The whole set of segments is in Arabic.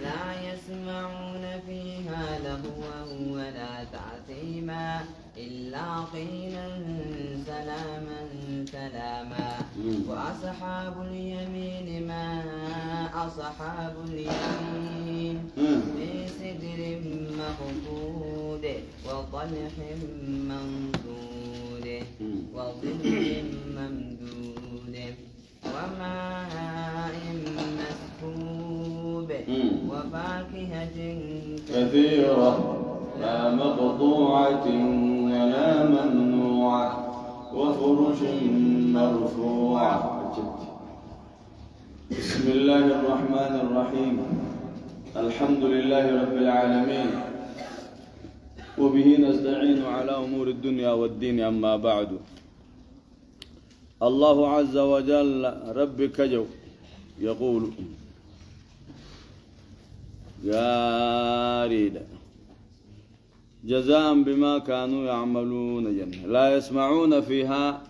لا يسمعون فيها لغوا ولا تعثيما إلا قيلا سلاما سلاما وأصحاب اليمين ما أصحاب اليمين في سدر مخضود وطلح منضود وظل ممدود وماء مسكوب وفاكهة كثيرة لا مقطوعة ولا ممنوعة وفرش مرفوعة. بسم الله الرحمن الرحيم. الحمد لله رب العالمين وبه نستعين على أمور الدنيا والدين. أما بعد، الله عز وجل ربك جو يقول يا ريدا جزاء بما كانوا يعملون جنة لا يسمعون فيها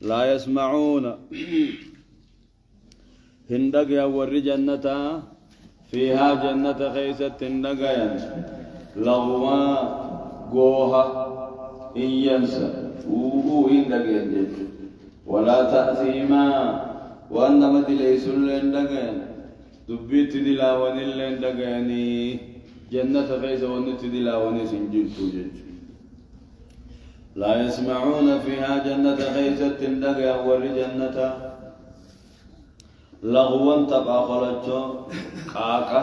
لا يسمعون هندق ور جنة فيها جنة خيسة هندق لغوا قوها إن ينسى هندق ينجج ولا تأثيما وأنما تليس لندق دبيت دلاوان لندق يعني جنة خيسة ونت دلاوان سنجل توجج لا يسمعون فيها جنة خيسة هندق ور جنة لغوا تبع خلجو قاقة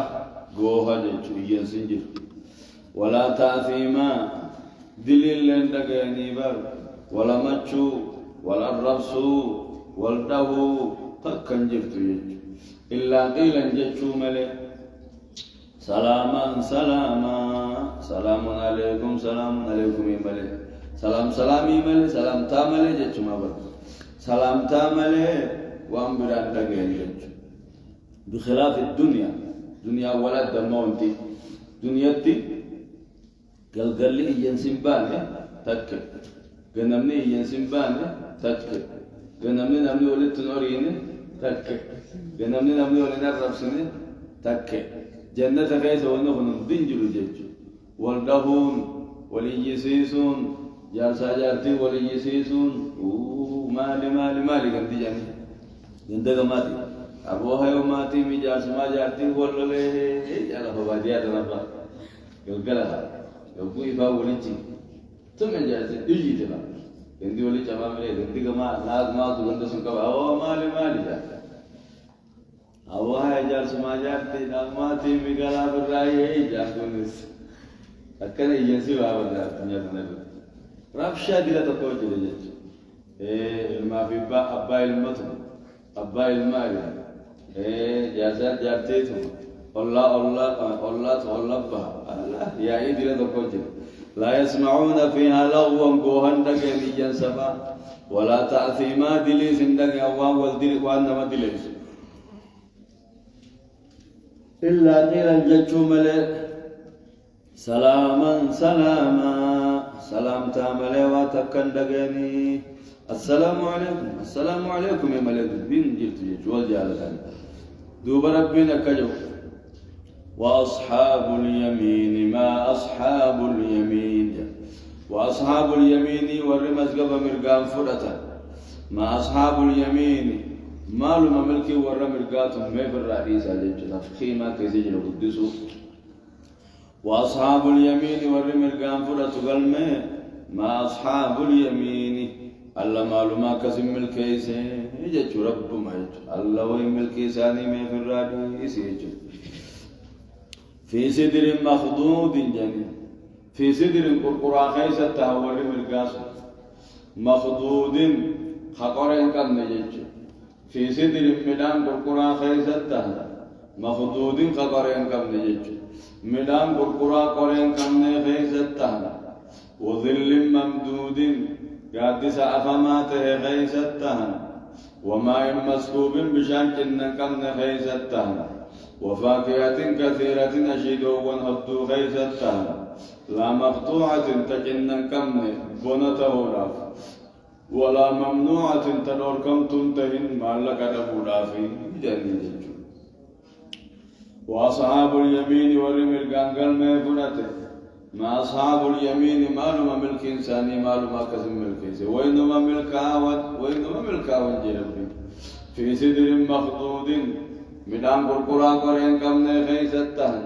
قوها جج ينسنجل ولا تأثيما دليل لندق يعني بر ولا مچو ولا الربسو والدهو تكن جرتو يج إلا قيلا جتشو ملي سلاما سلاما سلام عليكم سلام عليكم ملي سلام سلامي ملي سلام تاملي جتشو ما بر سلام تاملي وأمبران دقين جتشو بخلاف الدنيا دنيا ولد المونتي دنيتي قال لي ينسين بالي تكل قنمني ينسين بالي تكل قنمني نمني ولدت نوريني تكل قنمني نمني ولدنا الربسني تكل جنة كيس ونخن دنجل جيجو والدهون وليسيسون جالسا جارتي وليسيسون مالي مالي مالي قمتي جاني جندق ماتي أبوها يوم ماتي مي جالس ما جارتي والله جالا فبادية تنبا قلقلها يقول يفا وليتي ثم جالس يجي تلا عندي ولي جماعة ملي عندي كمان ناس ما تقول ده سنكوا أوه مالي مالي جا أوه هاي جالس ما جارتي ناس ما تي ميكالا براي جالس أكني ينسي بابا ده تنيا رابشة دي لا تقول جلجت ما في با أبا المتن أبا المال جالس جارتي ثم الله الله الله الله الله يا إيدي لا تقول لا يسمعون فيها لغوا كوهندك يميا سفا ولا تأثيما دليس عندك أوام والدليس وأنما دليس إلا قيلا جتشو ملئ سلاما سلاما سلام تاملي واتكن دقيني السلام عليكم يا ملئ بين جلت جوال جالتاني دوب ربنا كجو وأصحاب اليمين ما أصحاب اليمين وأصحاب اليمين ورمز قبا مرقام فرطا ما أصحاب اليمين مالو مملكي ورمرقاتهم ما في الرئيس على تفخيما كزيجل قدسو وأصحاب اليمين ورمرقام فرطا قلمي ما أصحاب اليمين الله مالو ما كسم ملكيسي يجج رب ما يجج الله ويملكيساني ما في الرئيس يجج في سدر مخضود جميل في سدر قرقرا خيسة تهور مرقاس مخضود خقرين كم نجج في سدر مدام قرقرا خيسة تهور مخضود خقرين كم نجج مدام قرقرا قرين كم خيسة تهور وظل ممدود قادس أفماته خيسة تهور وماء مسكوب بشان كن كم خيسة تهور وفاكهة كثيرة أشيدوا ونهدوا خيستها لا مقطوعة تجنن كم بنته راف ولا ممنوعة تدور كم تنتهن ما لك دبولا في جنة وأصحاب اليمين ورمي القنقل ما يفنته ما أصحاب اليمين مالما ملك إنساني مالما كسم ملك إنساني وإنما ملكاون جربي في سدر مخضود مدام قرقرا قرين كمنا خيستهن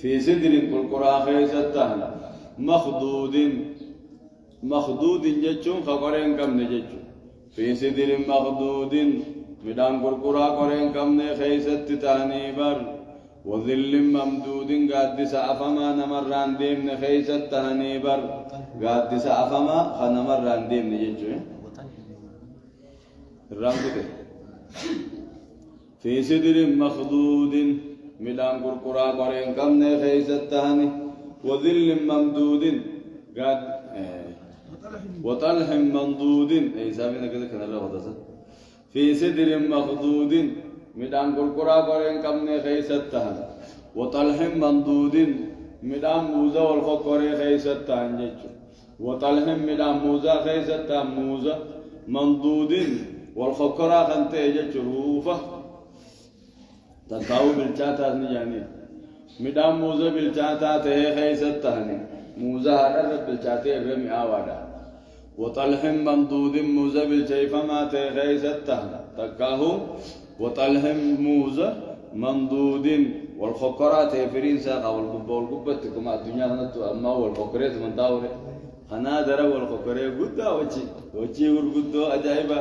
في سدر قرقرا خيستهن مخضود جتشون خقرين كمنا جتشون في سدر مخضود مدام قرقرا قرين كمنا خيست تهنيبر وظل ممدود قادس أفما نمران ديمن خيست تهنيبر قادس أفما خنمران ديمن جتشون الرمضة في سدر مخضود مدام قرقرا قرين كمنا خيست تهني وظل ممدود قاد وطلح منضود أي سامينا كذا كنا لا وضع في سدر مخضود مدام قرقرا قرين كمنا خيست تهني وطلح منضود مدام موزة والخقري خيست تهني وطلح مدام موزة خيست تهني موزة منضود والخقرا خنت يجت روفة تنتاو بالشاتا نجاني مدام موزة بالشاتا تهي خيست تهني موزة هذا بالشاتا يبرم آوادا وطلح ممدود موزة بالشيفة ما تهي خيست تهني تكاهو وطلح موزة ممدود والخقرا تهفرين ساقا والقبة تكما الدنيا نتو أما والخقرات من داوري خنا درا والخقرات قدا وچي ورقدو أجايبا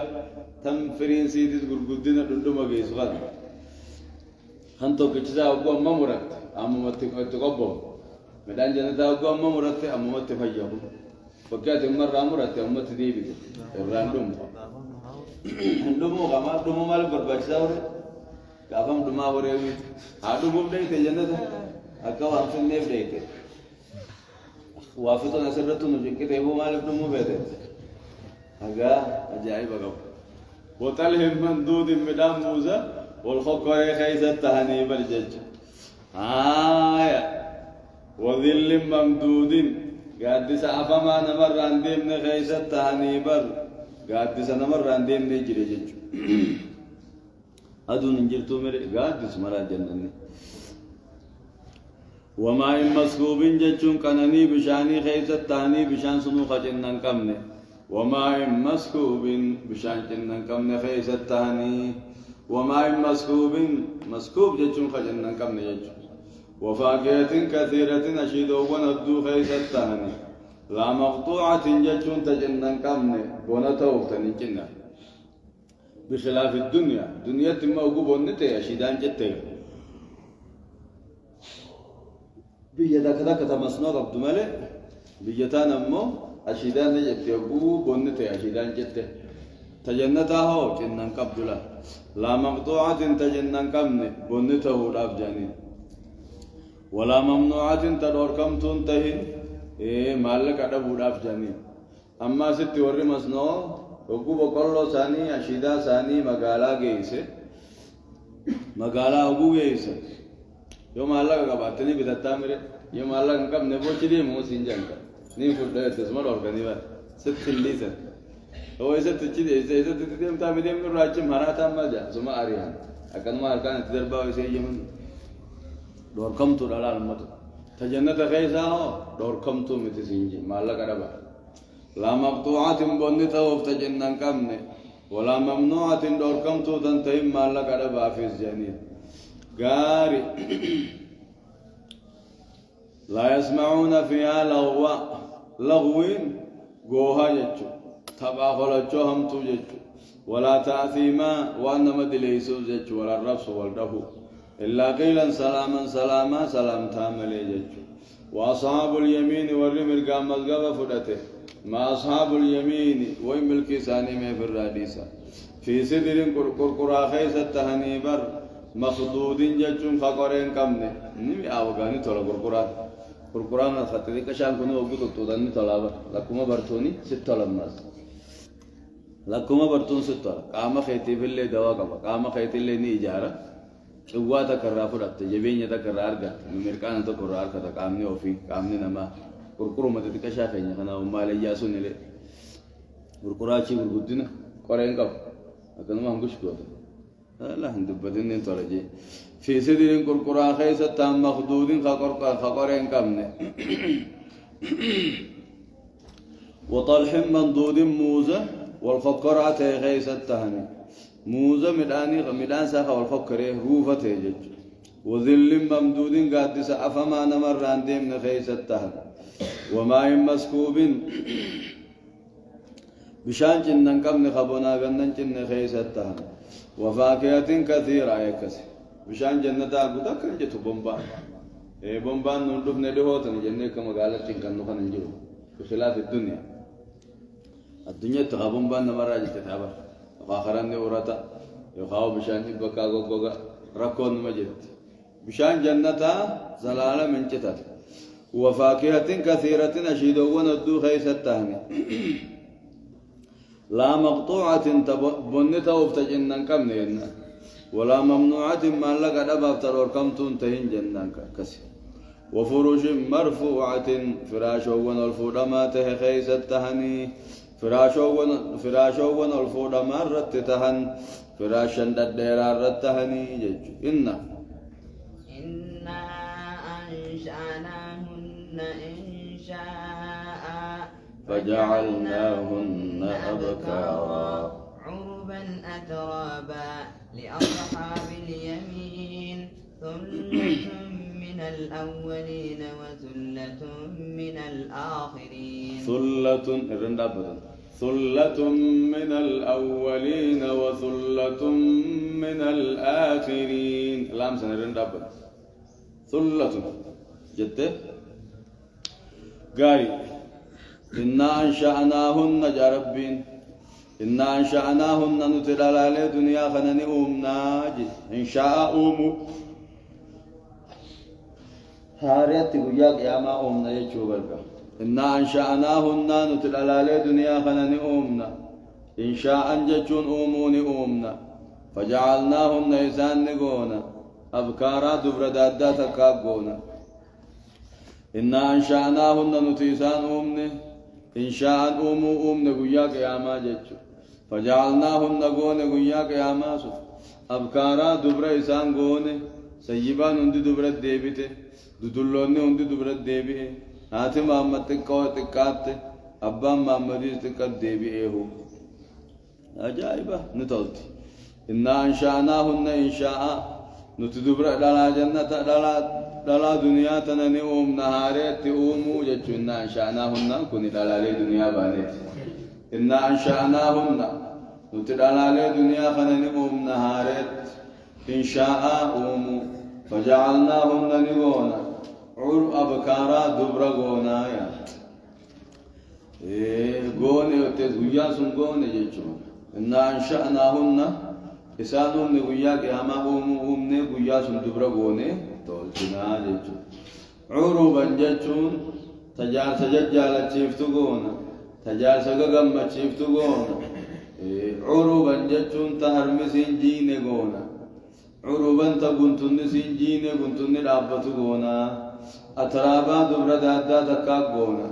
تم فرين سيدس غرغدنا دندما غيسغان هانتو كچدا اوغو ممرت اممت تقبو مدان جنتا اوغو ممرت اممت فيابو فكات مر امرت اممت ديبي الراندوم دمو كما دمو مال بربچاور كافم دما وريوي ادمو ديته جنتا اكو امفن نيف ديته وافتو نسرتو نجكته ابو مال دمو بيته اغا اجايب اغا وطلح مندود مدام موزة والخقر خيزة تهني برجج وظل ممدود قادس أفما نمر عندهم خيزة تهني بر قادس نمر عندهم نجري جج أدون نجرتو مري قادس مرا جنني وما إن مسكوب ججون كنني بشاني خيزة تهني بشان سنو خجنن كمني وماء مسكوب بشان جنن كم نخيس التهني وماء مسكوب جتون خجنن كم نجج وفاكهة كثيرة أشيد ونبدو خيس التهني لا مقطوعة جتون تجنن كم بونته تنجنا بخلاف الدنيا دنيا تما وقوب ونتي أشيدان جتة بيدا كذا كتمسنا قبض ملء بيجتان أمه أشيدان جت يبو بنته أشيدان جت تجنتها هو جنن قبضلا لا مقطوعة تجنن كمن بنته راب جاني ولا ممنوعة تدور كم تنتهي مالك أدا بوداف جاني أما ست وري مسنو وقو بقولو ثاني أشيدا ثاني مقالا جيسه مقالا وقو جيسه يوم الله كباتني بتتامره يوم الله كم نبوشيدي موسين جانك نين فودا تسمع أورغانيبا ستلليسا هو إذا تجدي إذا تديم تامديم نراجع مراتا ما جا سما أريان أكن ما أركان تدربا ويسي يمن دور كم تو دلال مت تجنة خيسا هو دور كم تو متسينجي مالا كربا لا مقطوعة بنيتا وفتجنة كمنه ولا ممنوعة دور كم تو تنتهي مالا كربا في الجنين غاري لا يسمعون فيها لغوين قوها جتشو تبا خلجو هم تو جتشو ولا تأثيما وانما دليسو جتشو ولا الرفس والدهو إلا قيلا سلاما سلام تامل جتشو وأصحاب اليمين والرمر قام مزقب فدته ما أصحاب اليمين ويملك ساني من في الراديسة في سدر قرقرا خيسة تهنيبر مخدود جتشو خقرين كمني نمي آوغاني تولا قرقران الخطري كشان كنوا وجود تودني طلابة لكما برتوني ست طلاب لكما برتون ست طلاب قام خيتي بالله دوا كبا قام خيتي اللي ني إجارة قوة كرافة تجيبين يتكرر أرجع ممركان تكرر أرجع كامني أوفي كامني نما قرقرو ما تتكشى خيني خنا وما لي جاسون اللي قرقراشي قرقدنا قرين كاب أكنما هم كش كوتا لا هندبتني ترجي في سدر قرقرا خيسة مخدود خقرين كمنه وطلح منضود موزة والفقرة خيسة تهني موزة مدان ساخة والفقرة روفة يجج وذل ممدود قادس أفما نمر عن ديمن خيسة تهني وماء مسكوب بشان جنن كمن خبنا غنن جنن خيسة تهني وفاكهة كثيرة يكسي بشان جنة أبدا كان جتو بومبان بومبان نندف ندهوتن جنة كما قالت كان نخن نجو بخلاف الدنيا تغا بومبان نمرة جتتابر وآخران نورتا يخاو بشان بكا غوغا ركون مجد بشان جنة زلالة من جتت وفاكهة كثيرة أشيدو وندو خيسة تهني لا مقطوعة بنتا وفتجنن كم نينا ولا ممنوعة ما لك دباب ترور كم تنتهين جنن كسي وفروش مرفوعة فراش والفودمات خيسة تهني فراش والفودمات رت تهن فراشا الديرا رت تهني جج إنا أنشأناهن إنشاء فجعلناهن أبكارا عربا أترابا لأصحاب اليمين ثلة من الأولين وثلة من الآخرين ثلة من الأولين وثلة من الآخرين لام سنة رندابة ثلة جدت قاري إنا أنشأناهن جربين إنا أنشأناهن نتلال على دنيا خنني أمنا إنشاء أمو هاريت وياك يا ما أمنا يجوبرك إنا أنشأناهن نتلال على دنيا خنني أمنا إنشاء جتون أموني أمنا فجعلناهن إنسان نقونا أبكارا دبر دادا تكاقونا إنا أنشأناهن نتيسان أمني إنشاء أمنا قياك يا ما جتشو فجعلناهن قونا قياك يا ما سف أبكارا دبر إنسان قونا سيبان هندي دبر الديبته ددلوني هندي دبر الديبه هاتي محمد تكوه تكات أبا محمد تكات ديبه أجائبة نتولتي إنا أنشأناهن إنشاء نتدبر دلا جنة دلا دنيا تنني نهارت أمو جتشو إنا أنشأناهن كوني دلا لي دنيا بانت إنا أنشأناهن نتدلا لي دنيا خنني نهارت إنشاء أمو فجعلناهن نغونا عر أبكارا دبر غونا يا غوني وتزويا سن غوني جتشو إنا أنشأناهن إسانهم نقويا قياما هم نقويا سندبرا غوني تولتنا جتشو عروبا جتشون تجال سججالة شيفتو غونا تجال سجغم شيفتو غونا عروبا جتشون تهرمسين جين غونا عروبا تقنتن سين جين قنتن لابتو غونا أترابا دبرا دادا تكاك غونا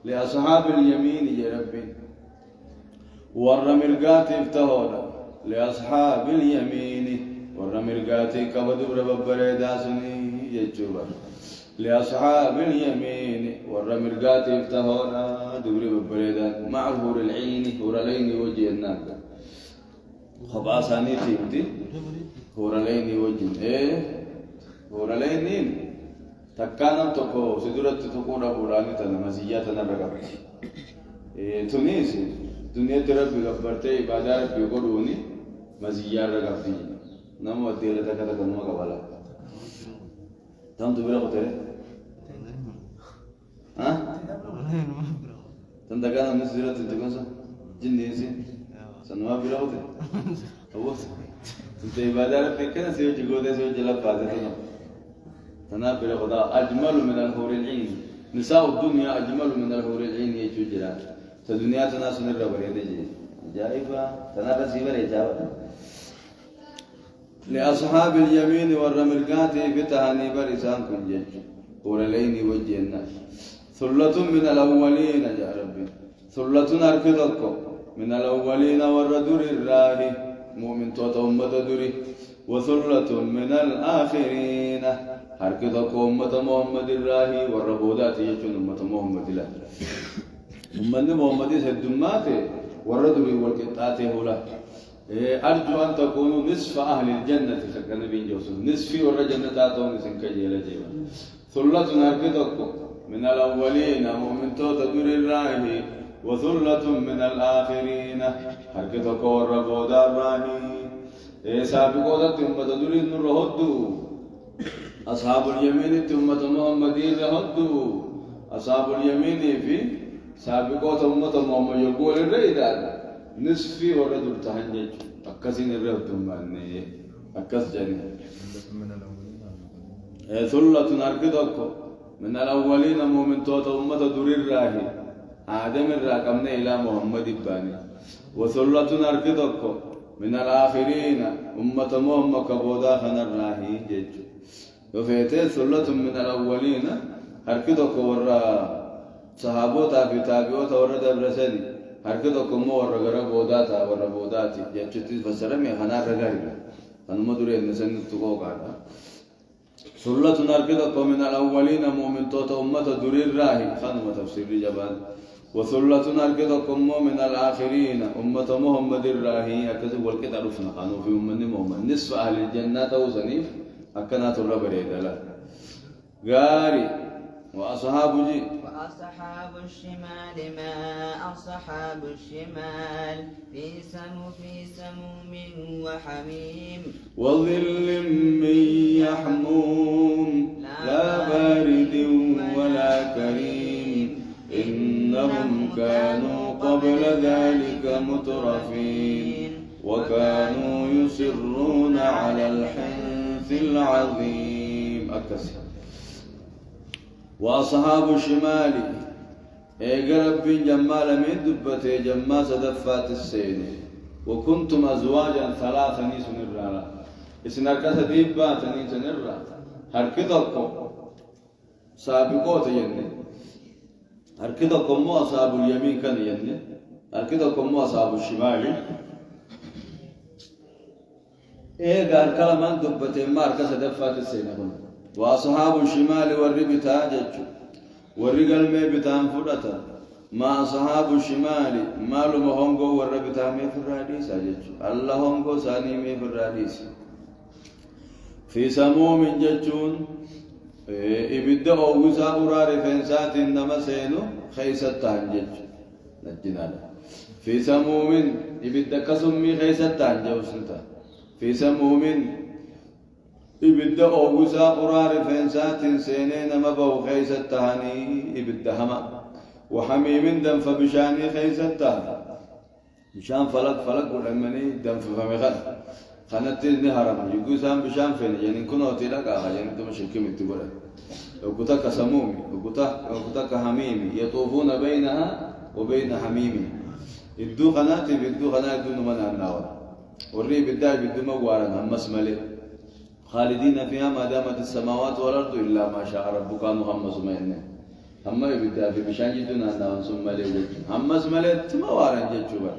لأصحاب اليمين يا ربي ورمرقات افتهونا لأصحاب اليمين ورمرقاتي كبدبر ببريداسني يجوبر لأصحاب اليمين ورمرقاتي افتهونا دبر ببريدات مع الهور العين هور العين وجه الناك خباساني تيمتي هور العين وجه هور العين تكانم تكو سدرت تكون هوراني تنمزيات نرقبت تونيسي دنيا تربي غبرتي بازار بيقولوني مزيار رغبتي نمو ديلا تكتا كنما قبلا تم تبرا قتل ها تم دكان من سيرة تكونسا جنديسي سنوا برا قتل هو تنتي بازار بيكنا سيو جيغودي سيو جلا فاتتنا تنا برا قدا أجمل من الحور العين نساء الدنيا أجمل من الحور العين يجو جلال الدنيا تناس نرى بريدة جائبة تناس سيبر إجابة لأصحاب اليمين والرمرقات بتهاني برسان كنجج ورلين وجهنا ثلة من الأولين يا ربي ثلة أركضكم من الأولين والردور الراهي مؤمن توت أمة دري وثلة من الآخرين حركتك أمة محمد الراهي والربودات يجون أمة محمد الله أمة محمد الدمات والردري والقطات هلا أرجو أن تكونوا نصف أهل الجنة كان بين جوسف نصفي والجنة تاتون سنكجيل جيبا ثلة حركتك من الأولين مؤمن توت دري الراهي وثلة من الآخرين حركتك والربودات الراهي سابقوا أمة دري الرهدو أصحاب اليمين أمة محمدين رهدوا أصحاب اليمين في سابقوا أمة محمد يقول الرئيدان نصفي ورد تهنج أكسين الرهد ماني أكس جنين ثلة أركضك من الأولين مؤمن توت أمة دري الراهي آدم الراكمنا إلى محمد باني وثلة أركضك من الآخرين أمة محمد كبودا خنا الراهي جيج وفيته ثلة من الأولين هركضك ورا صحابوتا في تابعوتا ورا دبرسني هركضك مو ورا غرا بوداتا ورا بوداتي جتتي فسرمي خنا رغاري أنا ما دري نسن تقول كذا ثلة هركضك من الأولين مؤمن توتا أمة دري الراهي خنا تفسير جبان وثلة هركضك من الآخرين أمة محمد الراهي أكذب والكتاب عرفنا قانون في أمة محمد نصف أهل الجنة وزنيف أكنات الرب ريدلا غاري وأصحاب الشمال ما أصحاب الشمال في سموم وحميم وظل من يحموم لا بارد ولا كريم إنهم كانوا قبل ذلك مترفين وكانوا يصرون على الحنث العظيم أكسر وأصحاب الشمال إيقرب جمال من دبته جما صدفات السين وكنتم أزواجا ثلاثة نيسن الرارة إسنركة ديبات نيسن الرارة هركضكم سابقوت يني هركضكم مو أصحاب اليمين كان يني هركضكم مو أصحاب الشمال قال كلام دبته ماركة صدفات السين وأصحاب الشمال والربتا جج والرجال ما بتام فرطة ما أصحاب الشمال مالو مهونغو والربتا ما في الراديس جج الله هونغو ساني ما في الراديس في سموم ججون إبدا أوغسا أورار فنسات إنما سينو خيسة جج نجنا في سموم إبدا كسمي خيسة جوسنتا في سموم إبدا أوغسا قرار فنسات سينين مبو خيسة تهاني إبدا هما وحميم دم فبشاني خيسة تهاني بشان فلق ولمني دم فمخل خانت نهرم يقول بشان فين يعني كنا تلاقى يعني انتم شكيم تقول وقتا كسمومي وقتا كحميمي يطوفون بينها وبين حميمي يدو خناتي بدو خنات دون من النار وري بداي بدو موارنا مسمله خالدين فيها ما دامت السماوات والأرض إلا ما شاء ربك محمد سمعنا أما يبدأ في بشان جدنا ناون ثم ليه أما سمعت ما وارن جتشوبر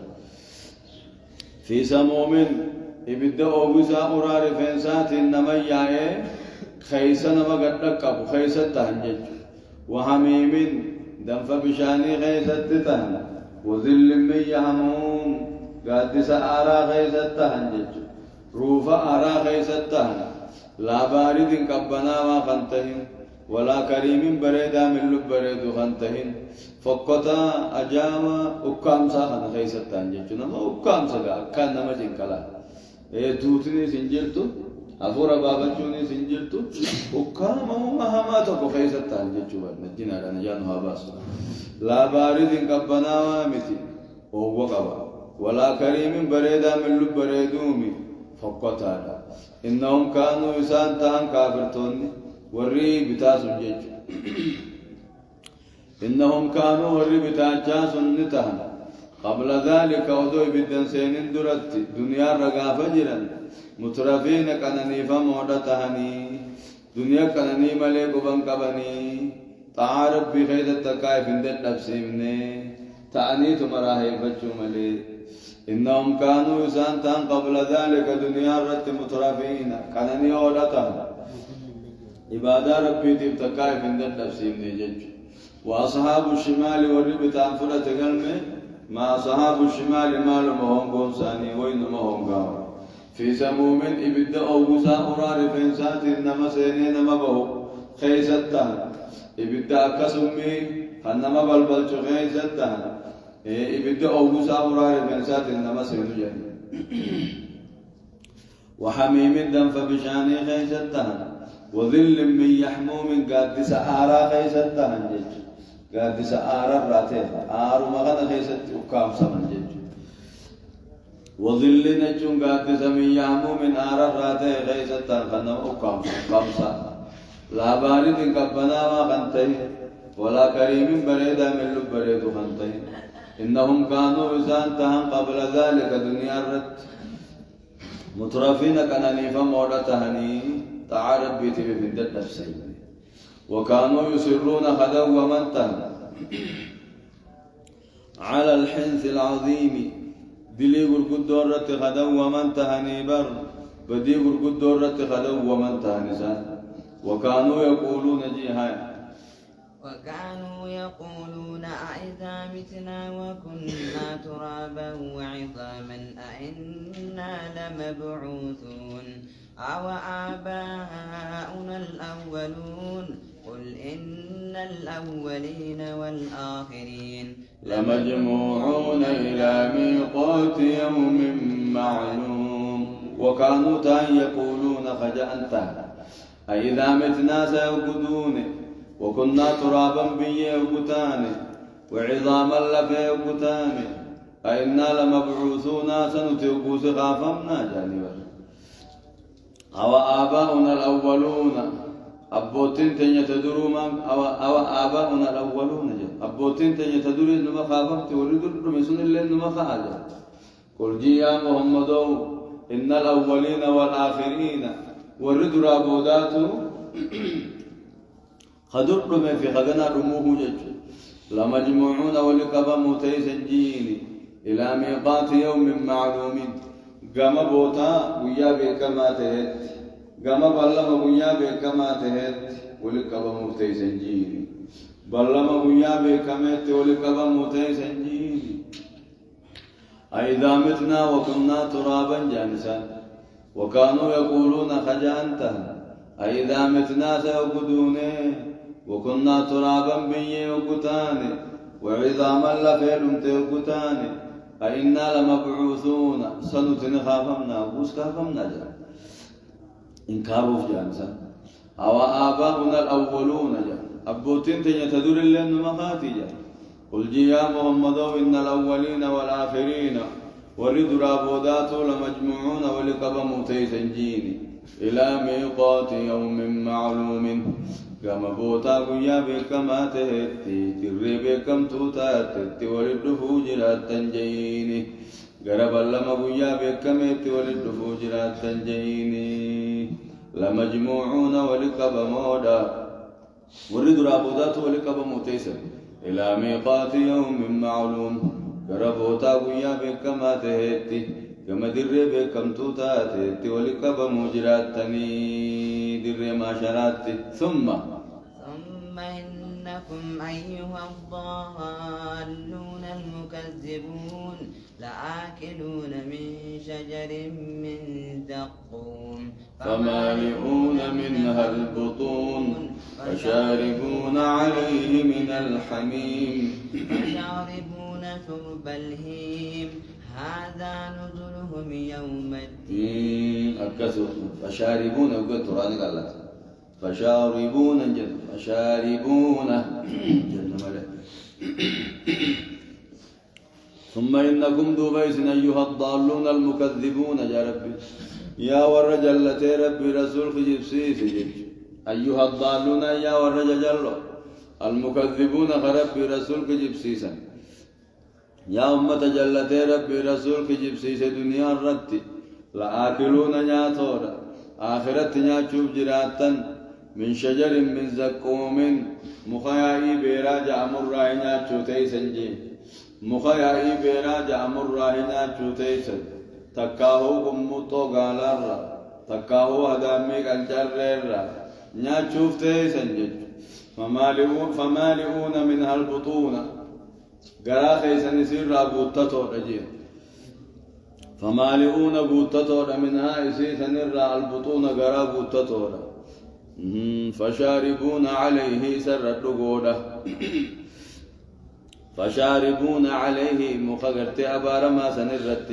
في سموم يبدأ أوجسا أورار فنسات إنما يعي خيسا نما قدك أبو خيسا تهنجج وحميم دم فبشاني خيسا تهن وذل من يهموم قادس آرا خيسا تهنجج روفا آرا خيسا تهن لا بارد كبنا وخنتهن ولا كريم بريدا من لب بريد خنتهن فقطا أجاما أقام ساخن خيسة تانجي نما أقام ساقا كان نما جنكلا دوتني سنجلتو أفورا بابجوني سنجلتو أقام مهما تكو خيسة تانجي نجينا لنا جانو هاباس لا بارد كبنا ومتي وقوا ولا كريم بريدا من لب بريدومي فقطا إنهم كانوا يسانتان كافرتون ورّي بتاس الجيج إنهم كانوا ورّي بتاجاس النتهن قبل ذلك ودوي بدن سينين درت دنيا رقا فجرا مترفين كانني فمودتهني دنيا كانني ملك بنكبني تعارف بخيدة تكايف اندت نفسي مني تعنيت مراهي بچو ملي إنهم كانوا يسانتان قبل ذلك دنيا رت مترفين كانني أولتهم عبادة ربي تبتكاي في الدن تفسير نجج وأصحاب الشمال والربط أنفرة قلمه ما أصحاب الشمال مال مهم قوساني وين مهم قاو في سموم إبدا أوسا أرار فإنسات إنما سينين مبهو خيستان إبدا كسمي خنما بلبل خيستان إبدا أوسا أرار فإنسات إنما سينين وحميم دم فبشاني خيستان وظل من يحموم قادس آرا خيستان جج قادس آرا راتين آرو مغنى خيست وكام سمن جج وظل نجم قادس من يحموم آرا راتين خيستان خنم وكام خمسة لا بارد قبنا ما خنتين ولا كريم بريدا من لب بريد خنتين إنهم كانوا إسانتهم قبل ذلك دنيا الرد مترفين كانني فمولتهني تعالى بيتي بفندت نفسي وكانوا يصرون خدوا ومنتا على الحنث العظيم دلي قرقدورة خدوا ومنتا نيبر بدي قرقدورة خدوا ومنتا نسان وكانوا يقولون جيهاي وكانوا يقولون أئذا متنا وكنا ترابا وعظاما أئنا لمبعوثون أو آباؤنا الأولون قل إن الأولين والآخرين لمجموعون إلى ميقات يوم معلوم وكانوا يقولون خجأنتا أئذا متنا سيوجدون وكنا ترابا بيوجتان وعظاما لفيوجتان أئنا لمبعوثون سنتوقوس غافمنا جانبا أو آباؤنا الأولون أبوتين تنيتدروا أو آباؤنا الأولون أبوتين تنيتدروا إنما خافمت وردوا رمسون اللي إنما خاجة قل جي يا محمد إن الأولين والآخرين وردوا رابوداتو خدر من في خدنا رموه جج لمجموعون ولقبا متيسجين إلى ميقات يوم معلوم قام بوتا ويا بكما تهت قام بلما ويا بكما تهت ولقبا متيسجين بلما ويا بكما تهت ولقبا متيسجين أئذا متنا وكنا ترابا جانسا وكانوا يقولون خجأنتا أئذا متنا سيوجدون وكنا ترابا بي وكتان وعظاما لفيل تيوكتان أئنا لمبعوثون سنتن خافمنا بوس خافمنا جا إنكاروف جانسا أو آباؤنا الأولون جا أبوتين تنيتدور اللين مخاتي جا قل جي يا محمد إن الأولين والآخرين ورد رابودات لمجموعون ولقب متيسجين إلى ميقات يوم معلوم كما بوتا قيا بكما تهتي تري بكم توتاتت ولد فوجرات تنجيني غرب لما قيا بكم ولد فوجرات تنجيني لمجموعون ولقب مودا ورد رابودات ولقب متيسر إلى ميقات يوم معلوم غربوتا قيا بكما تهتي كما دري بكم توتاتت ولقب موجرات تني دري ما شرات ثم إنكم أيها الضالون المكذبون لآكلون من شجر من زقوم فمالئون منها البطون فشاربون عليه من الحميم فشاربون شرب الهيم هذا نزلهم يوم الدين أكسر فشاربون وقلت راني قال لك فشاربون جد فشاربون جد ملك ثم إنكم دوبيس أيها الضالون المكذبون يا ربي يا ورجل ربي رسول خجب سيسي أيها الضالون يا ورجل المكذبون خربي رسول خجب سيسا يا أمة جلت ربي رسول خجب سيسي دنيا الرد لآكلون نياتورا آخرت نياتشوف جراتا من شجر من زقوم مخيائي بيراج أمر رأي نياتشو تيسنجي مخيعي بيرا جامر راهنا چوتيسن تكاهو قمتو غالارا تكاهو هدامي قنجرر نيا چوفتيسن جج فمالئون منها البطون غرا خيسن سير غوتتو دجين فمالئون غوتتو منها سيسن البطون غرا غوتتو فشاربون عليه سر الدغوده فشاربون عليه مخغرت أبارما سنرت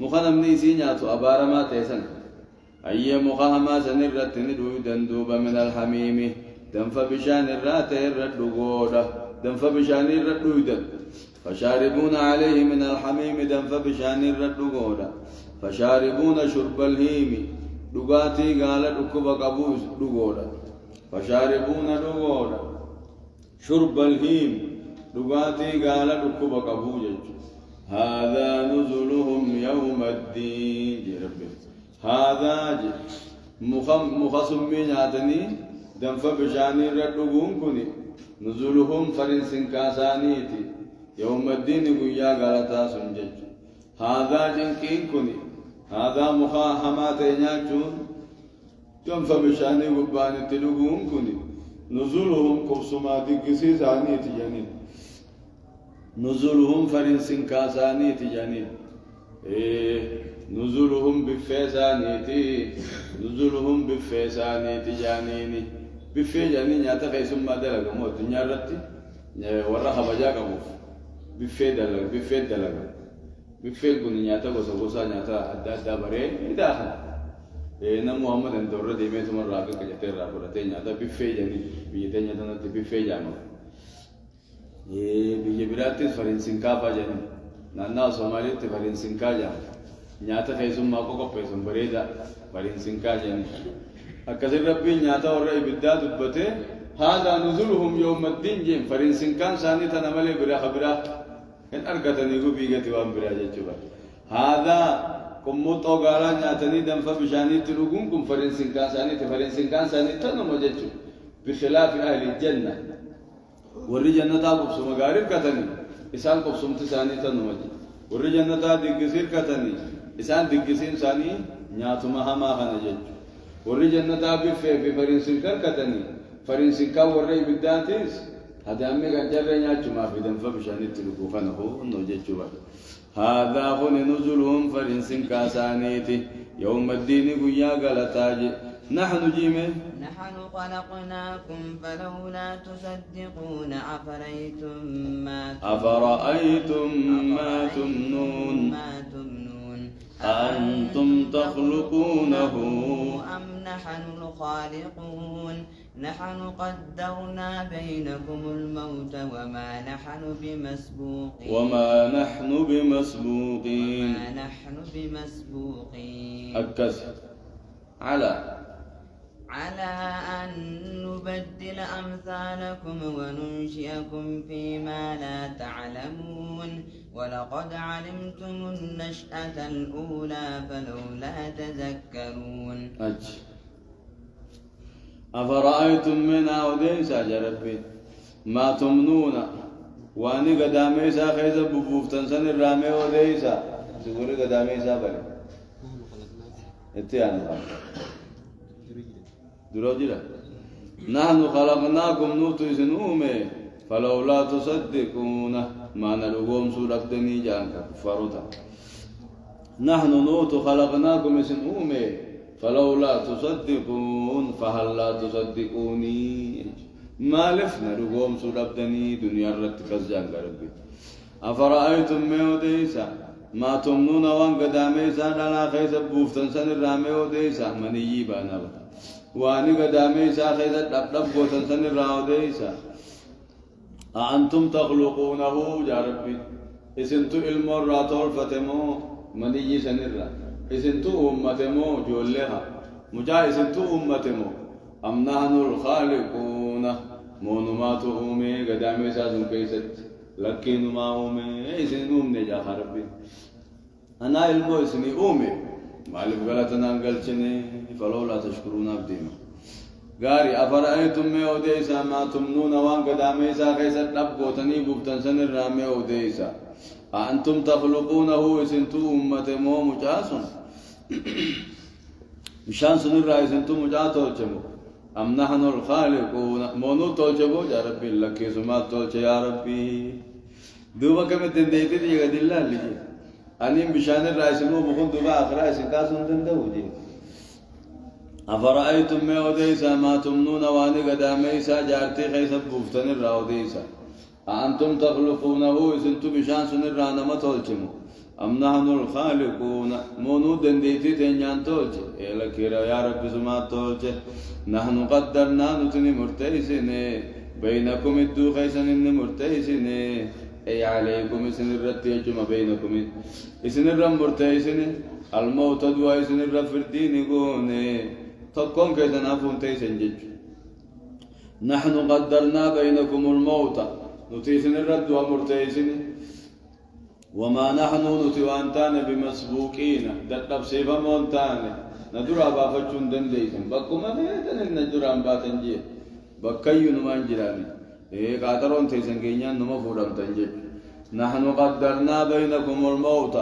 مخنمني سينياتو أبارما تيسن أي مخهما سنرت ندو دندوب من الحميم دنف بشان الرات الرد غودا دنف بشان الرد يدن فشاربون عليه من الحميم دنف بشان الرد غودا فشاربون شرب الهيم دغاتي قال دكب قبوس دغودا فشاربون دغودا شرب الهيم دغاتي قال دكب قبوس هذا نزلهم يوم الدين يا ربي هذا مخصم من عتني دنف بشاني ردغون كني نزلهم فرنسن كاسانيتي يوم الدين قيا غلطا سنجج هذا جنكين كني هذا مخاهمات يناجون دنف بشاني قبان تلغون كني نزلهم كبسما دقسي سانيتي جنين نزلهم فرنسن كاسانيتي جنين نزلهم بفيسانيتي نزلهم بفيسانيتي جانيني بفي جانين ياتا خيسم ما دلغ موت نيارتي ورا خبجا كبوف بفي دلغ بفي كون نياتا غوسا نياتا حدا بري داخل نا محمد ان دور دي مي تمر راك كجتر رابرته نياتا بفي جاني بيته نياتا نت بفي جانو بيجي براتي فرنسين كافا جاني نانا سومالي فرنسين كا جاني نياتا خيسم ما كو بيسم بريدا فرنسين كا جاني أكثر ربي نياتا ورأي بدأ دبته هذا نزلهم يوم الدين جيم فرنسين كان ساني تنامله برا خبرة إن أركتني هو بيجي توام برا جتوا هذا كم متو قالا نياتني دم فبشاني تلوكم كم فرنسين كان ساني تنام جتوا بخلاف أهل الجنة وري جنة أبو سمعارف كتني إسان كم سمت ساني تنام جت وري جنة ديكسير كتني إسان ديكسين ساني نياتو مهما خنا جت وري جنة أبي في فرنسين كتني فرنسين كا وري بدانتيس هذا أمي كان جرّي نياتو ما في دم فبشاني تلوكو خنا هو نوجتوا هذا هو نزلهم فرنسين كاسانيتي يوم الدين قيا غلطاج نحن جيمه نحن خلقناكم فلولا تصدقون أفرأيتم ما تمنون أأنتم تخلقونه أم نحن الخالقون نحن قدرنا بينكم الموت وما نحن بمسبوقين أكس على أن نبدل أمثالكم وننشئكم فيما لا تعلمون ولقد علمتم النشأة الأولى فلولا تذكرون أفرأيتم من أوديسا جربي ما تمنون واني قداميسا خيزا بفوف تنسن الرامي أوديسا تقولي قداميسا بلي اتيان دروجلا نحن خلقناكم نوتو سنومي فلولا تصدقون ما نلقوم سورك دني جانك فروتا نحن نوتو خلقناكم سنومي فلولا تصدقون فهل لا تصدقوني ما لفنا لقوم سورك دني دنيا رتك الزانك ربي أفرأيتم ميوديسا ما تمنون وان قداميسا لنا خيس بوفتن سن الرامي وديسا من يجيبانا واني قداميسا خيس الدب بوفتن سن الرامي وديسا أأنتم تخلقونه يا ربي إسنتو المرة طرفتمو من يجي سن الرامي إسنتو أمتمو جولها مجا إسنتو أمتمو أم نحن الخالقون مونمات أمي قداميسا سن كيست لكن ما أمي إسن أمني جا ربي أنا إلمو إسني أمي مالك غلطنا قلتني فلولا تشكرون أبديما غاري أفرأيتم مي أوديسا ما تمنون وان قداميسا خيسا نبقوتني ببتن سن الرامي أوديسا أأنتم تخلقونه إسنتو أمة مو مجاسون مشان سنرى إسنتو مجاتو الجمو أم نحن الخالقون مونو تولجبو يا ربي لك سما تولج يا ربي دوبا كم تنديتي دي قد الله لجي أنيم بشان الرئيسنو بخون دوبا أخرى إسنكاسون تندو جي أفرأيتم ما وديسا ما تمنون واني قداميسا جارتي خيسا بوفتن الراوديسا أأنتم تخلقونه إسنتو بشان سنرى نما تولجمو أم نحن الخالقون مونو دنديتي تنيان تولج إلا كيرا يا رب سما تولج نحن قدرنا نتني مرتيسين بينكم الدو خيسن إن مرتيسين أي عليكم إسن الرد يجمع بينكم إسن الرم مرتيسين الموت دوا إسن الرم فردين يقول تقون كيسن أفون تيسن جج نحن قدرنا بينكم الموت نتيسن الرد ومرتيسين وما نحن نتوانتان بمسبوقين دتب سيفا مونتان ندرا بافتشون دنديسن بكما فيتن ندرا باتنجي بكيو نمان جراني قاترون تيسن كينيان نما فورم تنجي نحن قدرنا بينكم الموت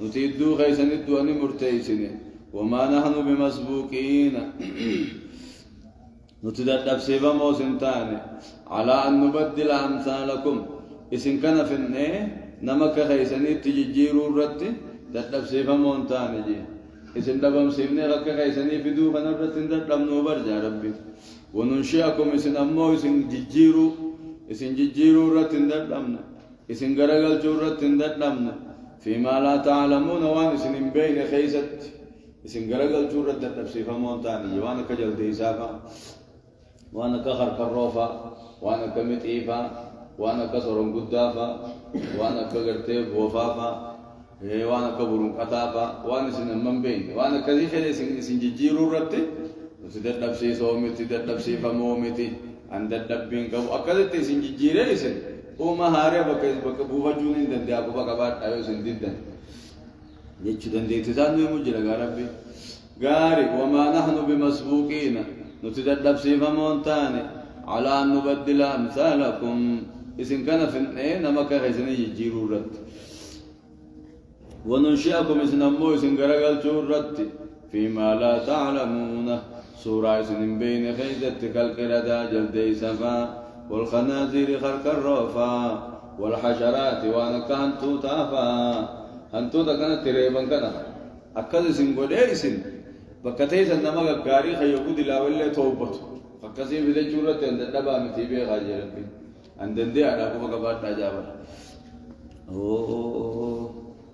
نتيدو خيسن الدواني مرتيسن وما نحن بمسبوقين نتدتب سيفا موسنتان على أن نبدل أمثالكم إسن كان في النيه نمك خيسني تجيرو الرت دتب سيفا مونتاني جي إسن دبم سيفني غك خيسني في دو خنا الرت دتب نوبر يا ربي وننشئكم إسن أمو إسن جيجيرو الرت دتبنا إسن غرغل جورت دتبنا فيما لا تعلمون وان إسن بين خيست إسن غرغل جورت دتب سيفا مونتاني وانا كجل ديسافا وانا كخر كروفا وانا كمتيفا وانا كسرون قدافا وانا كغرتي بوفافا وانا كبرون قطافا وانا سنمن بين وانا كذي خلي سن جيرو رتي تددب سي سومتي تددب سي فمومتي عند الدبين كو اكلت سن جيره سن وما هاري بك بوفا جونين دندي ابو بكبات ايو سن ددن يچ دندي تزانو مجرا ربي غاري وما نحن بمسبوقين نتددب سي فمونتاني على ان نبدل امثالكم إذن كان في نما كخيسني يجيرو رد وننشئكم إذن أمو إذن غرقل رد فيما لا تعلمون سورة إذن بين خيزة كالقردة جلدي سفا والخنازير خلق الرفا والحشرات وانا كهنتو تافا هنتو تكنا تريبا كنا أكد إذن قدي إذن بكتيس نما غاري خيوكو دلاولي توبتو فكسي في ذي جورة تندبا متيبه خاجي ربي عندندي على أبو بكر تجابر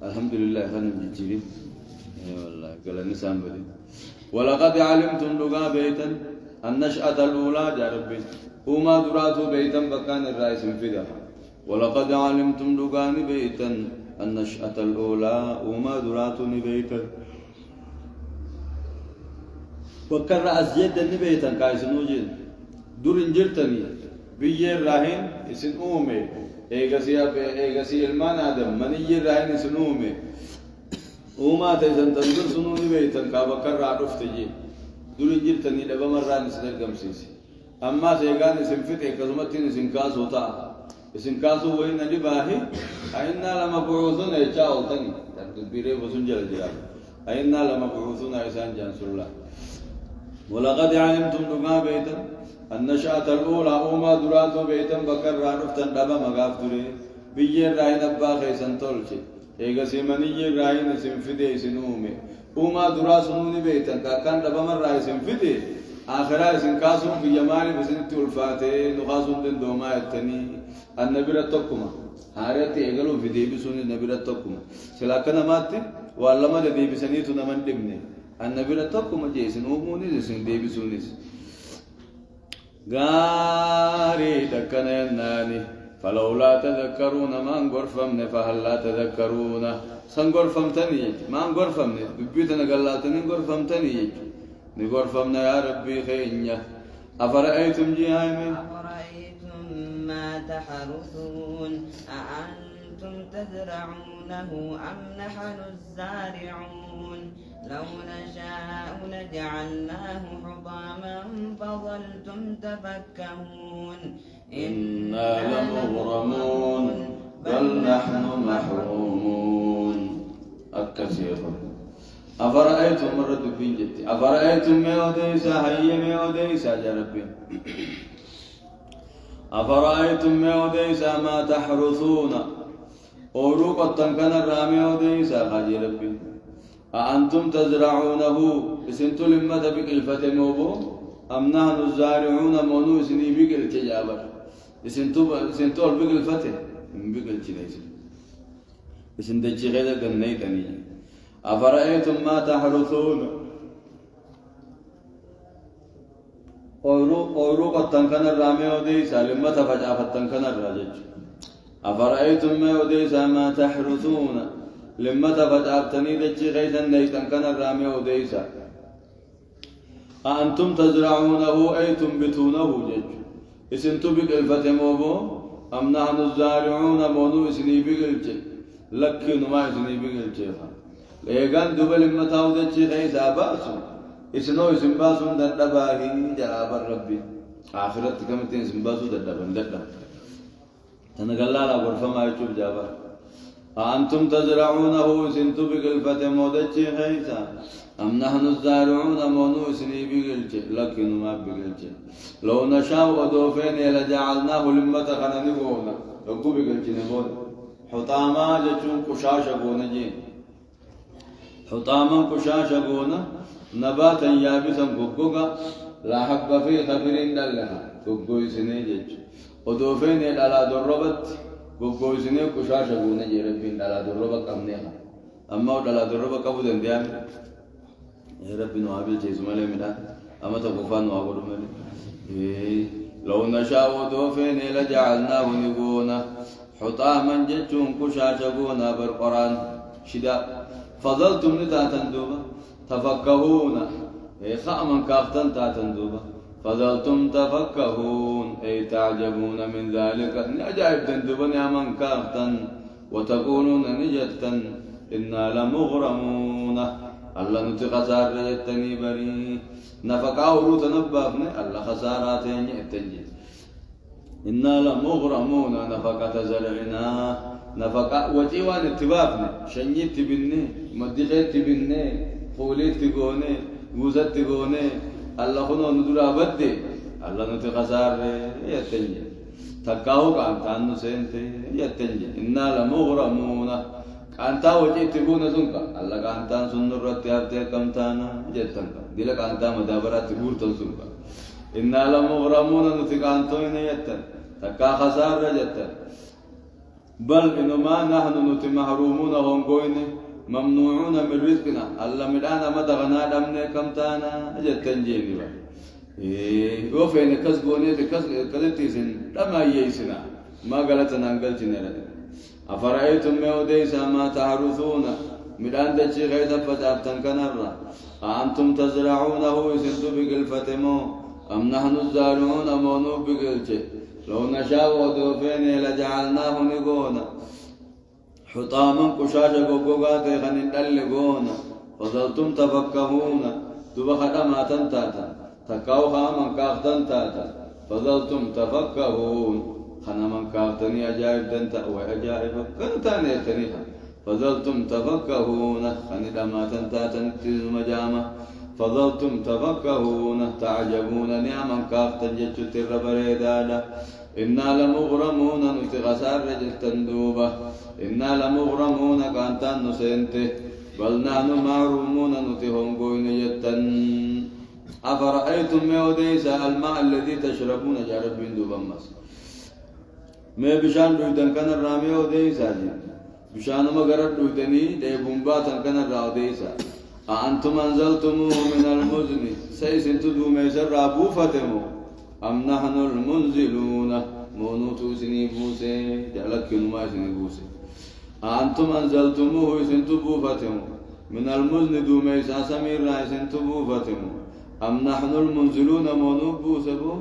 الحمد لله خلنا نجيب والله قال النسان بدي ولقد علمتم لقا بيتا النشأة الأولى يا ربي وما دراتوا بيتا بكان الرئيس مفيدا ولقد علمتم لقا بيتا النشأة الأولى وما دراتوا بيتا بكر رأس جدا بيتا كايسنوجين دور انجرتني بيجي الراهن اسن أومي إيجاسي المان آدم منيجي الراهن اسن أومي أوما تيسن تنظر سنوني بيتن كابكر عرفت جي دور جلتني لبا مرة نسنر كمسيسي أما سيغان اسن فتح كزمتين اسن كاسو تا اسن كاسو وين نجباهي أئنا لمبعوثون يجاو تني تدبيري بسنجل جلال أئنا لمبعوثون عيسان جانسول الله ولقد علمتم لما بيتن النشأة الأولى أوما دراتو بيتم بكر رانفتن دبا مغاف دري بيجي راين أبا خيسن تولشي إيغا سيمانيجي راين سنفدي سنومي أوما دراسوني بيتن كاكان دبا من راي سنفدي آخرا سنكاسون في يماني بسنت الفاتي نخاسون دن دوما يتني النبي رتوكما هاريتي إيغلو في دي بسوني النبي رتوكما سلاكنا ماتي والله دي بسنيتو نمن دبني النبي رتوكما جيسن أموني جيسن دي بسوني غاري دكنا يناني فلولا تذكرون ما انغرفمن فهل لا تذكرون سنغرفمتني ما انغرفمن بيتنا قلاتني انغرفمتني نغرفمنا يا ربي خينيا أفرأيتم جهيم ما تحرثون أأنتم تزرعونه أم نحن الزارعون لو نشاء لجعلناه حطاما فظلتم تفكهون إنا لمغرمون بل نحن محرومون الكثير. أفرأيتم مرد في جتي أفرأيتم ما أوديسا هي ما أوديسا يا ربي أفرأيتم ما أوديسا ما تحرثون أوروق التنكن الرامي أوديسا خاجي ربي أأنتم تزرعونه اسنتو لما تبك الفتموبو أم نحن الزارعون مونو اسني بك التجابر اسنتو البك الفتح بك التجابر اسن دجي غير قنيتني أفرأيتم ما تحرثون أوروق التنكن الرامي أوديسا لما تفجأ فتنكن الراجج أفرأيتم ما أوديسا ما تحرثون لما تفجأ فتنيدتي غيثا نيتن كن الرامي أوديسا أأنتم تزرعونه أي تنبتونه جج اسنتو بقل فتموبو أم نحن الزارعون مونو اسني بقل لكن ما اسني بقل جيفا لأيقان دوبل لما تاودتي غيثا باسو اسنو اسم باسو دردباهي جراب الربي آخرت كمتين اسم باسو دردبا تنقلال غرفة ما يشوف جابا أأنتم تزرعونه سنتو بقلفة مودتشي غيثا أم نحن الزارعون مونو سني بقلتي لكن ما بقلتي لو نشاء ودوفين لجعلناه لمة خننبونا لقو بقلتي نبون حطاما جتون قشاشة بونا جين حطاما قشاشة بونا نباتا يابسا قبقا لا حق في خبرين دلها قبقو سني جج ودوفين على دربت بوكو سنين كشاشة بونا جربين على دربة كمنها أما على دربة كبودن ديان ربنا وابل جيس ماله مدا أما تكفان وابل ماله لو نشاء دوفين لجعلناه نبونا حطاما جتون كشاشة بونا بالقرآن شدا فضلتم نتاتن دوبا تفكهون خاما كافتن تاتن دوبا فظلتم تفكهون أي تعجبون من ذلك عجائب تندبن يا من كافتا وتقولون نجتا إنا لمغرمون الله نتخسار رجتني بري نفقاه تنبافنا الله خساراتين يتنجي إنا لمغرمون نفقة زرعنا نفقة وجيوان اتبافنا شنيت بني مدخيت بني قوليت تقوني موزت تقوني الله خنو ندرا بدي الله نتخسار يتنجي تكاو كانتان نسنتي يتنجي إنا لمغرمون كانتا وجه تبون سنكا الله كانتان سنرت يابتي كمتانا جتنكا ديلا كانتا مدابرات تبور تنسنكا إنا لمغرمون نتكانتوين يتن تكا خسار جتن بل إنما نحن نتمحرومون هونغوين ممنوعون من رزقنا الله مدانا مدغنا دمنا كمتانا جتنجيني با وفين كسبوني كلتيسن لما ييسنا ما قالتنا انقلتنا أفرأيتم موديسا ما تحرثون مدان دجي غيثا فتابتن كنرا أأنتم تزرعونه يسنتو بقلفتمو أم نحن الزارعون مونو بقلتي لو نشاء ودوفين لجعلناه نقونا حطاما قشاشا قوقوقات غنين دلقونا فظلتم تفكهون دوبا خدما تنتاتا تكاو خاما كافتن تاتا فظلتم تفكهون خنما كافتني أجائب دنتا وأجائب كنتاني تنيها فظلتم تفكهون خنما تنتاتا نتزم جامة فظلتم تفكهون تعجبون نعما كافتن جتشت الربريدادا إنا لمغرمون نتغسار رجل تندوبة إنا لمغرمون كانتان نسنته بل نحن معرومون نتهم قوين جتن أفرأيتم موديسا الماء الذي تشربون جارب بن دوبمس ما بشان دويتن كان الرامي وديسا بشان ما قرر دويتني دي بمباتن كان الراديسا أأنتم أنزلتموه من المزن سيسنتو دوميسر رابو فتمو أم نحن المنزلون مونوتو سنيبوسي جعلك نما سنيبوسي أأنتم أنزلتموه سنتو بوفتمو من المزن دوميسا سمير راي سنتو بوفتمو أم نحن المنزلون مونوبوسبو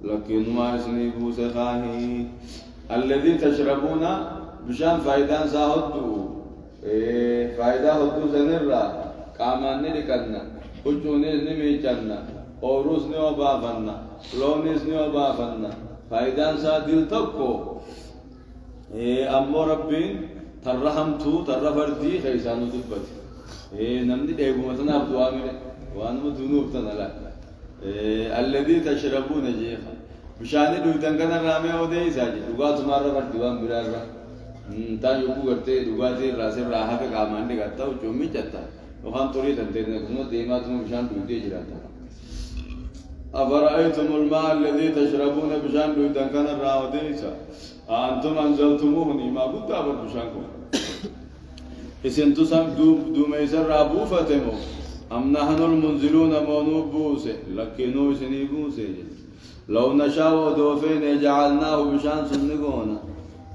لكن ما سنيبوسي خاهي الذي تشربون بشان فايدان ساهدو فايدا هدو سنرا قامان نلقنا وجونيز نميجنا اوروس نيو بافنا لونيز نيو بافنا فايدان سا دل تقو أمو ربي ترحمتو ترفردي خيسانو دبت نمدي ديبو مثلا عبدو عامل وأنا مدونو بتنالا الذي تشربون جيخا بشاني دوتان كان رامي ودي ساجي دوغات مارا فردوان برارا تا يوكو کرتے دوغاتي راسي راها पे कामांडे करता वो चोमी चत्ता وخان طوري تنتين كنو ديما تمو بشان دوتي جراتا أفرأيتم الماء الذي تشربون بشان دوتان كان رامي سا أنتم أنزلتموه نيما قد أبر بشانكم إسن تسام دوم إسر رابو فتمو أم نحن المنزلون مونو بوسي لكنو سني بوسي لو نشاء دوفين جعلناه بشان سنقونا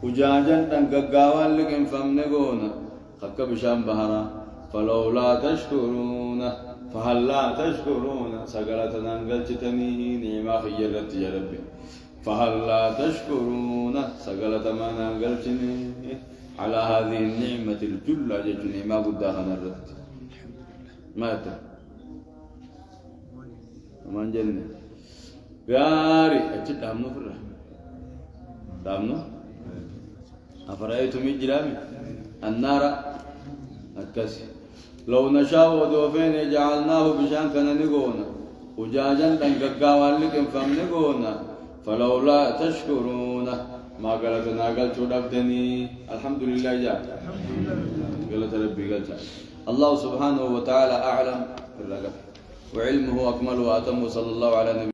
وجاجا تنققاوان لكن فمنقونا خك بشان بهرا فلولا تشكرون فهل لا تشكرون سقلتنا انقلتني نعما خيرت يا ربي فهل لا تشكرون سقلتنا انقلتني على هذه النعمة الجلة جتني ما قدها نرد مات ومن جنة غاري أجد دامنو فرح دامنو أفرأيتم الجرامي النار الكسي لو نشاء ودوفين جعلناه بشان كان نقونا وجاجا تنققاوان لكن فم نقونا فلولا تشكرون ما قالتنا قلت ربدني الحمد لله جاء قالت ربي قلت الله سبحانه وتعالى أعلم وعلمه أكمل وأتم صلى الله على نبي